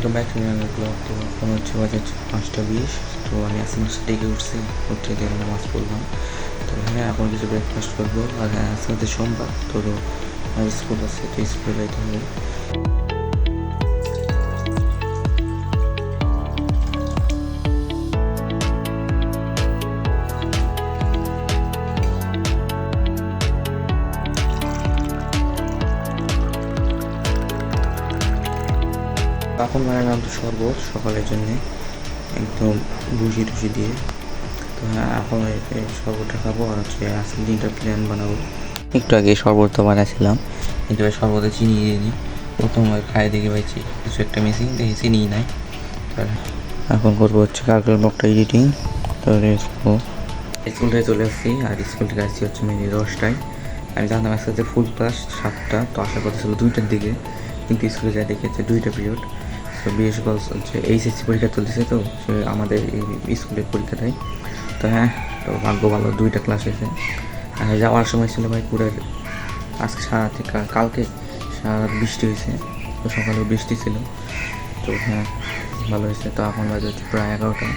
Welcome back to my blog. তো এখন হচ্ছে বাজে 5:20। তো আমি আজকে ডেকে উঠছি, উঠে দিয়ে নামাজ পড়লাম। তো হ্যাঁ, এখন কিছু ব্রেকফাস্ট করবো। আর হ্যাঁ, আজকে হচ্ছে সোমবার, তো স্কুল আছে, তো স্কুলে যাইতে হবে। এখন বানালাম তো শরবত সকালের জন্যে, একদম ভুসি টুসি দিয়ে। তো হ্যাঁ, এখন এই শরবতটা খাবো। আর হচ্ছে আজকের দিনটা প্ল্যান বানাবো। একটু আগে শরবত বানাচ্ছিলাম, কিন্তু শরবতে চিনি দিয়ে দিই। প্রথমবার খাই দেখে পাইছি কিছু একটা মিসিং, দেখি চিনি নাই। এখন করবো হচ্ছে কালকের ব্লগটা এডিটিং। তো স্কুলটায় চলে আসছি, আর স্কুল থেকে আসছি হচ্ছে মেনলি 10টায়। আমি জানতাম আজকে ফুল ক্লাস 7টা, তো আসার কথা ছিল 2টার দিকে, কিন্তু স্কুলে যাই দেখি হচ্ছে 2টা পিরিয়ড। তো বিশেষ করে হচ্ছে এইচএসসি পরীক্ষা চলতেছে, তো সে আমাদের এই স্কুলের পরীক্ষা দেয়। তো হ্যাঁ, তো ভাগ্য ভালো 2টা ক্লাস হয়েছে। আর যাওয়ার সময় ছিল ভাই পুরো আজকে সারা থেকে কালকে সারা বৃষ্টি হয়েছে, তো সকালেও বৃষ্টি ছিল। তো হ্যাঁ, ভালো হয়েছে। তো এখন বাজে হচ্ছে প্রায় 11টা।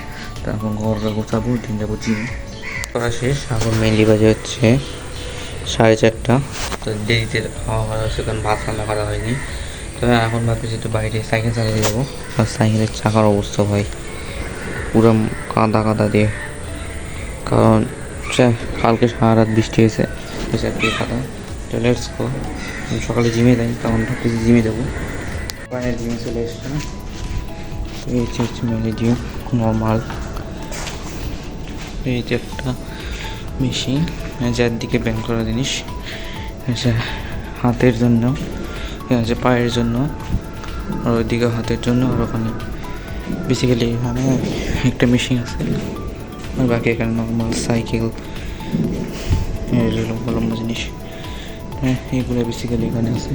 তো এখন ঘরটা গোছাবো, দিন যাবো জিমে করা শেষ। এখন মেনলি বাজে হচ্ছে 4:30। তো দেরিতে খাওয়া হয়েছে, কারণ ভাত রান্না করা হয়নি। তো এখন ভাবতেছি একটু বাইরে সাইকেল চালাতে যাবো। আর সাইকেলের চাকার অবস্থা ভাই পুরো কাদা কাদা দিয়ে, কারণ কালকে সারা রাত বৃষ্টি হয়েছে, চারদিকে কাদা। তো লেটস গো। সকালে জিমে যাই, তখন ভাবতেছি জিমে যাবো। বাইরের জিমে চলে এসছে না। তো এই হচ্ছে মেনলি জিম নর্মাল। এই যে একটা মেশিন, যার দিকে ব্যায়াম করা জিনিস, হাতের জন্য, আছে পায়ের জন্য, আর ওইদিকে হাতের জন্য। আর ওখানে বেসিক্যালি এখানে একটা মেশিন আছে, আর বাকি এখানে নর্মাল সাইকেল, লম্বা লম্বা জিনিস, হ্যাঁ এগুলো বেসিক্যালি এখানে আছে।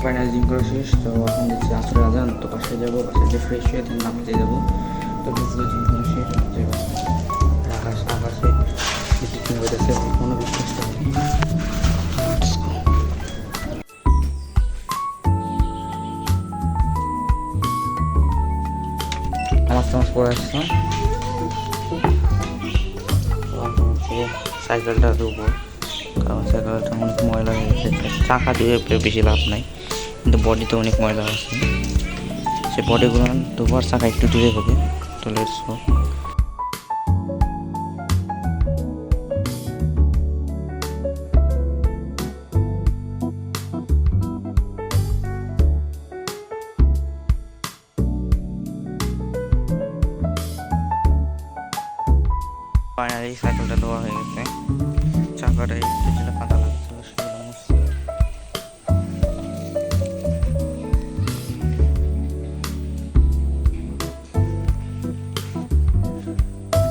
ফাইনাল জিম করা শেষ। তো এখন দেখছি আসলে আজান, তো বাসায় যাবো, বাসায় যে ফ্রেশ হয়ে দিন নামাজে যাবো। তো বেসিক্যালি জিম করা শেষ হচ্ছে। আকাশে কিছুক্ষণ হয়েছে, কোনো বিশ্বাসটা হয়নি। নামাজ টামাজ পড়ে আসলাম। হচ্ছে সাইকেলটা দেবো, কারণ সাইকেলটা অনেক ময়লা হয়ে গেছে। চাকা দিয়ে বেশি লাভ নাই, কিন্তু বডিতে অনেক ময়লা আছে। সে বডিগুলো দুবার চাকা একটু দূরে হবে। তো লেটস গো। ফাইনালি সাইকেলটা ধোয়া হয়ে গেছে, চাকাটা একটু যেটা কাদা লাগছিল সেগুলো মুছছি।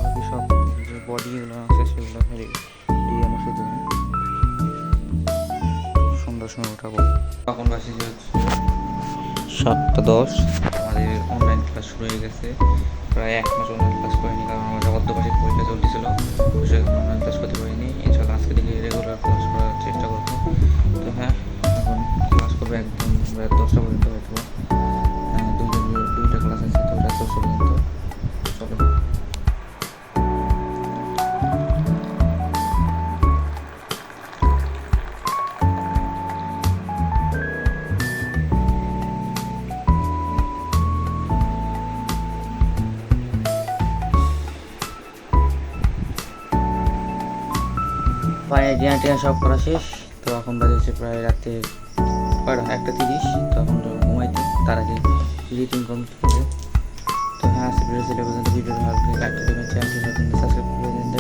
বাকি সব যে বডিগুলো আছে সেগুলো খালি দিয়ে মুছে দেবো, সুন্দর সময় উঠাবো। তখন বাসি যে হচ্ছে 7:10। আমাদের অনলাইন ক্লাস শুরু হয়ে গেছে। প্রায় 1 মাস অনলাইন ক্লাস করিনি, কারণ আমাদের অর্ধবার্ষিক পরীক্ষা চলতেছিল, সেখানে অনলাইন ক্লাস করতে পারিনি। ইনশাল্লাহ আজকে থেকে রেগুলার ক্লাস করার চেষ্টা করবো। তো হ্যাঁ, এখন ক্লাস করবো একদম রাত 10টা পর্যন্ত হয়তো। দুইটা ক্লাস আছে, তো রাত 10টা পর্যন্ত চলো। পায়ে ডিনার টিনার সব করা শেষ। তো এখন বাজে হচ্ছে প্রায় রাতে 1:30। তো এখন ঘুমাইতে, তার আগে এডিটিং কমপ্লিট হবে। তো হ্যাঁ, ভিডিও ছিল পর্যন্ত ভিডিওটা ভালো লাগলে লাইক দেবেন, চ্যানেলটি নতুন সাবস্ক্রাইব করে দেবেন।